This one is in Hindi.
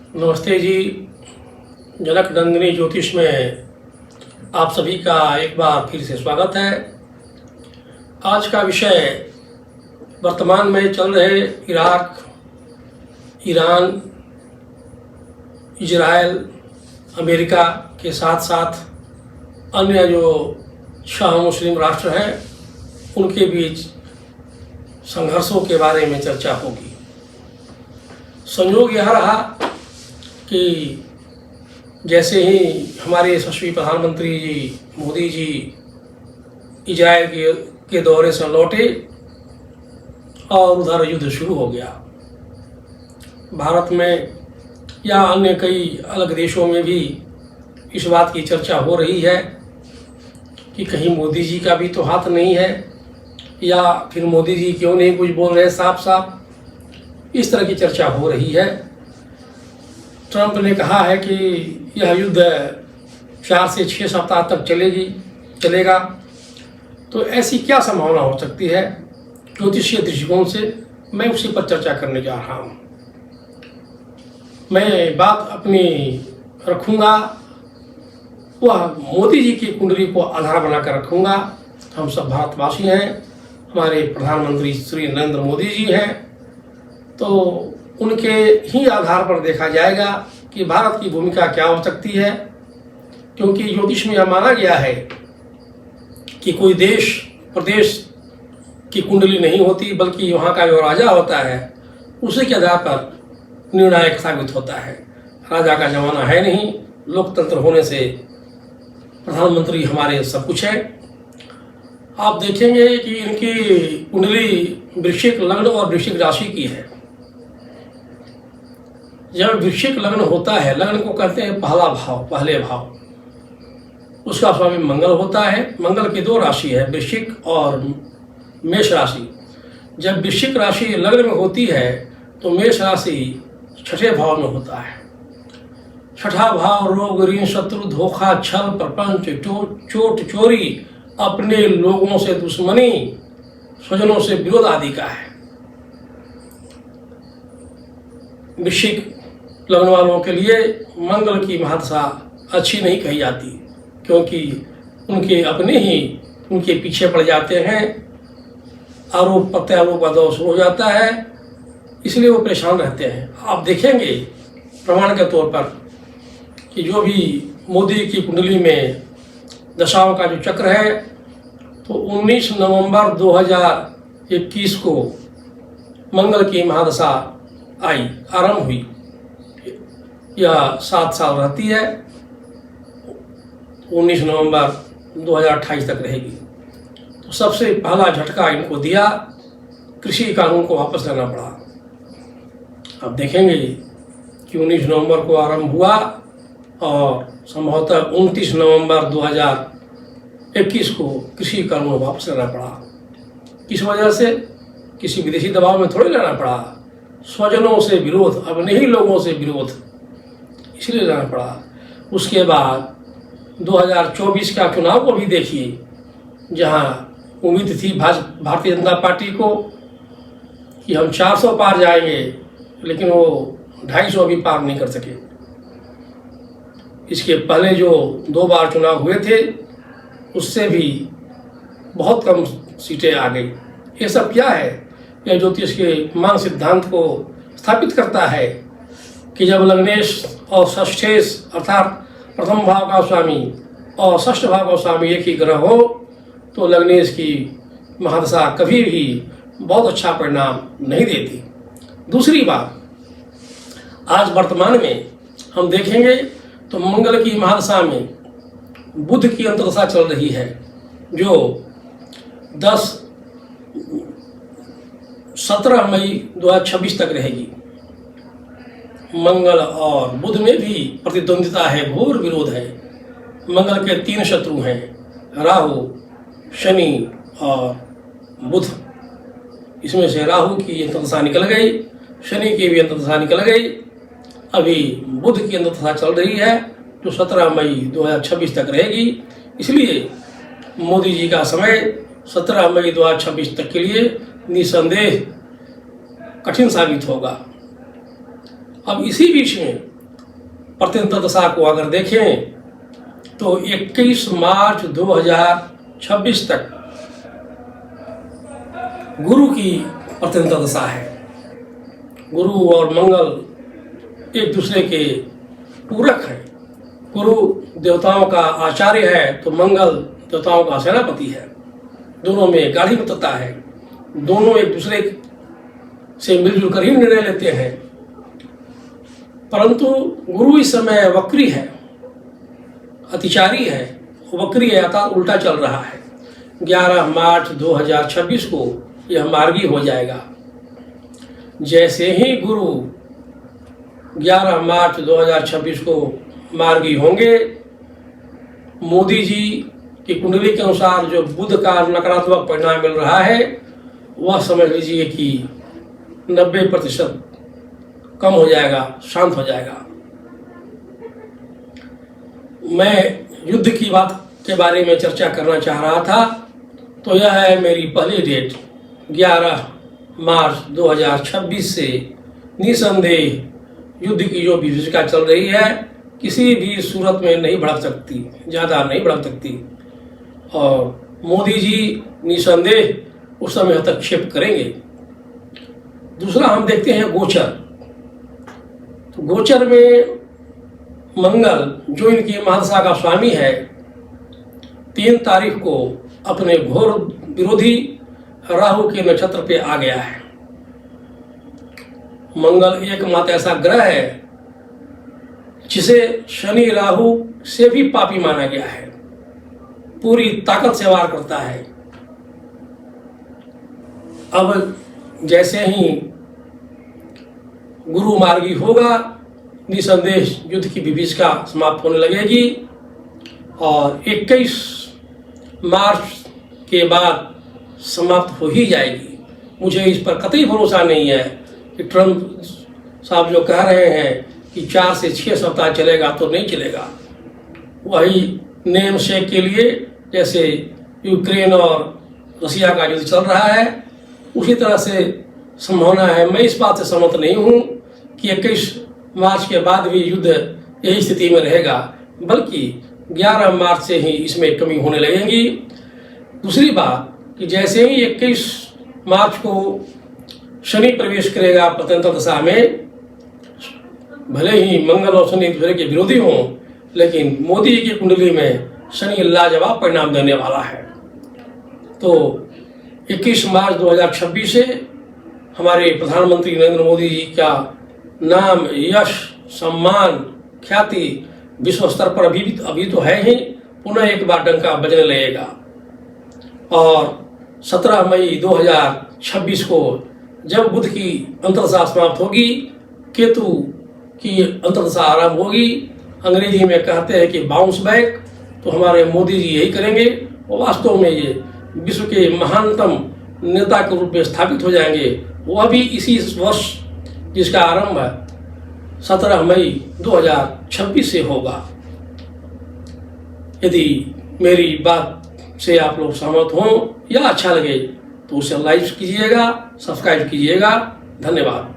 नमस्ते जी। जनक नंदिनी ज्योतिष में आप सभी का एक बार फिर से स्वागत है। आज का विषय वर्तमान में चल रहे इराक, ईरान, इजराइल, अमेरिका के साथ साथ अन्य जो 6 मुस्लिम राष्ट्र हैं उनके बीच संघर्षों के बारे में चर्चा होगी। संयोग यह रहा कि जैसे ही हमारे यशस्वी प्रधानमंत्री जी मोदी जी इजराइल के दौरे से लौटे और उधर युद्ध शुरू हो गया। भारत में या अन्य कई अलग देशों में भी इस बात की चर्चा हो रही है कि कहीं मोदी जी का भी तो हाथ नहीं है, या फिर मोदी जी क्यों नहीं कुछ बोल रहे साफ साफ। इस तरह की चर्चा हो रही है। ट्रंप ने कहा है कि यह युद्ध 4 से 6 सप्ताह तक चलेगा। तो ऐसी क्या संभावना हो सकती है ज्योतिषीय दृष्टिकोण से, मैं उसी पर चर्चा करने जा रहा हूँ। मैं बात अपनी रखूँगा वह मोदी जी की कुंडली को आधार बनाकर रखूँगा। हम सब भारतवासी हैं, हमारे प्रधानमंत्री श्री नरेंद्र मोदी जी हैं, तो उनके ही आधार पर देखा जाएगा कि भारत की भूमिका क्या हो सकती है। क्योंकि ज्योतिष में यह माना गया है कि कोई देश प्रदेश की कुंडली नहीं होती, बल्कि वहाँ का जो राजा होता है उसी के आधार पर निर्णायक साबित होता है। राजा का जमाना है नहीं, लोकतंत्र होने से प्रधानमंत्री हमारे सब कुछ है। आप देखेंगे कि इनकी कुंडली वृश्चिक लग्न और वृश्चिक राशि की है। जब वृश्चिक लग्न होता है, लग्न को कहते हैं पहले भाव, उसका स्वामी मंगल होता है। मंगल की 2 राशि है, वृश्चिक और मेष राशि। जब वृश्चिक राशि लग्न में होती है तो मेष राशि 6ठे भाव में होता है। 6ठा भाव रोग, ऋण, शत्रु, धोखा, छल, प्रपंच, चोट, चोरी, अपने लोगों से दुश्मनी, स्वजनों से विरोध आदि का है। वृश्चिक लग्न वालों के लिए मंगल की महादशा अच्छी नहीं कही जाती, क्योंकि उनके अपने ही उनके पीछे पड़ जाते हैं, आरोप प्रत्यारोप का दौर शुरू हो जाता है, इसलिए वो परेशान रहते हैं। आप देखेंगे प्रमाण के तौर पर कि जो भी मोदी की कुंडली में दशाओं का जो चक्र है, तो 19 नवंबर 2021 को मंगल की महादशा आरंभ हुई। यह 7 साल रहती है, 19 नवंबर 2028 तक रहेगी। तो सबसे पहला झटका इनको दिया, कृषि कानून को वापस लेना पड़ा। अब देखेंगे कि 19 नवंबर को आरंभ हुआ और संभवतः 29 नवंबर 2021 को कृषि कानून वापस लेना पड़ा। किस वजह से? किसी विदेशी दबाव में थोड़ी लेना पड़ा, स्वजनों से विरोध, अपने ही लोगों से विरोध, इसलिए लेना पड़ा। उसके बाद 2024 का चुनाव को भी देखिए, जहां उम्मीद थी भारतीय जनता पार्टी को कि हम 400 पार जाएंगे, लेकिन वो 250 भी पार नहीं कर सके। इसके पहले जो 2 बार चुनाव हुए थे उससे भी बहुत कम सीटें आ गई। ये सब क्या है? यह ज्योतिष के मान सिद्धांत को स्थापित करता है कि जब लग्नेश और षष्ठेश अर्थात प्रथम भाव का स्वामी और षष्ठ भाव का स्वामी एक ही ग्रह हो तो लग्नेश की महादशा कभी भी बहुत अच्छा परिणाम नहीं देती। दूसरी बात, आज वर्तमान में हम देखेंगे तो मंगल की महादशा में बुध की अंतर्दशा चल रही है, जो 17 मई 2026 तक रहेगी। मंगल और बुध में भी प्रतिद्वंदिता है, घोर विरोध है। मंगल के 3 शत्रु हैं, राहु, शनि और बुध। इसमें से राहु की अंतर्दशा निकल गई, शनि की भी अंतर्दशा निकल गई। अभी बुध की अंतर्दशा चल रही है जो 17 मई 2026 तक रहेगी। इसलिए मोदी जी का समय 17 मई 2026 तक के लिए निसंदेह कठिन साबित होगा। अब इसी बीच में प्रत्यंतर दशा को अगर देखें तो 21 मार्च 2026 तक गुरु की प्रत्यंतर दशा है। गुरु और मंगल एक दूसरे के पूरक हैं। गुरु देवताओं का आचार्य है तो मंगल देवताओं का सेनापति है। दोनों में गाढ़ी मित्रता है। दोनों एक दूसरे से मिलजुल कर ही निर्णय लेते हैं। परंतु गुरु इस समय वक्री है, अतिचारी है, वक्री है अर्थात उल्टा चल रहा है। 11 मार्च 2026 को यह मार्गी हो जाएगा। जैसे ही गुरु 11 मार्च 2026 को मार्गी होंगे, मोदी जी की कुंडली के अनुसार जो बुध का नकारात्मक परिणाम मिल रहा है वह समझ लीजिए कि 90% कम हो जाएगा, शांत हो जाएगा। मैं युद्ध की बात के बारे में चर्चा करना चाह रहा था, तो यह है मेरी पहली डेट 11 मार्च 2026 से निसंदेह युद्ध की जो विभीषिका चल रही है किसी भी सूरत में नहीं भड़क सकती, ज़्यादा नहीं भड़क सकती। और मोदी जी निसंदेह उस समय हस्तक्षेप करेंगे। दूसरा हम देखते हैं गोचर। तो गोचर में मंगल जो इनकी महादशा का स्वामी है 3 तारीख को अपने घोर विरोधी राहु के नक्षत्र पे आ गया है। मंगल एकमात्र ऐसा ग्रह है जिसे शनि राहु से भी पापी माना गया है। पूरी ताकत से वार करता है। अब जैसे ही गुरु मार्गी होगा निसंदेह युद्ध की विभीषिका समाप्त होने लगेगी और 21 मार्च के बाद समाप्त हो ही जाएगी। मुझे इस पर कतई भरोसा नहीं है कि ट्रंप साहब जो कह रहे हैं कि 4 से 6 सप्ताह चलेगा, तो नहीं चलेगा। वही नेम शेक के लिए जैसे यूक्रेन और रसिया का युद्ध चल रहा है उसी तरह से संभावना है। मैं इस बात से सहमत नहीं हूँ कि 21 मार्च के बाद भी युद्ध यही स्थिति में रहेगा, बल्कि 11 मार्च से ही इसमें कमी होने लगेगी। दूसरी बात कि जैसे ही 21 मार्च को शनि प्रवेश करेगा प्रत्यंतर दशा में, भले ही मंगल और शनि एक दूसरे के विरोधी हों, लेकिन मोदी जी की कुंडली में शनि लाजवाब परिणाम देने वाला है। तो 21 मार्च 2026 से हमारे प्रधानमंत्री नरेंद्र मोदी जी का नाम, यश, सम्मान, ख्याति विश्व स्तर पर अभी तो है ही, पुनः एक बार डंका बजने लगेगा। और 17 मई 2026 को जब बुध की अंतर्दशा समाप्त होगी, केतु की अंतर्दशा आरंभ होगी, अंग्रेजी में कहते हैं कि बाउंस बैक, तो हमारे मोदी जी यही करेंगे और वास्तव में ये विश्व के महानतम नेता के रूप में स्थापित हो जाएंगे। वह भी इसी वर्ष जिसका आरंभ 17 मई 2026 से होगा। यदि मेरी बात से आप लोग सहमत हों या अच्छा लगे तो उसे लाइक कीजिएगा, सब्सक्राइब कीजिएगा। धन्यवाद।